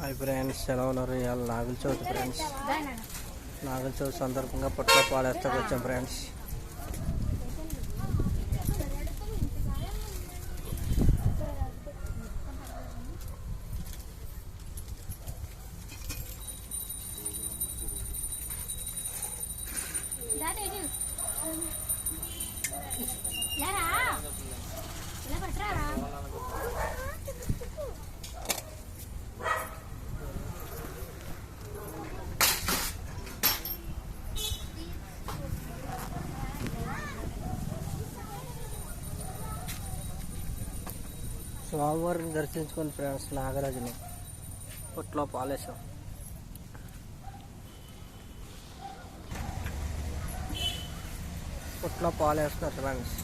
Hi friends, ఎలా ఉన్నారు? ఇవాళ నాగుల చవితి ఫ్రెండ్స్. నాగుల చవితి సందర్భంగా పుట్ల పాలేస్తాకు వచ్చాం ఫ్రెండ్స్. స్వామివారిని దర్శించుకొని ఫ్రెండ్స్ నాగరాజుని పుట్లో పాలేసాం. పుట్లో పాలేస్తున్నారు ఫ్రెండ్స్.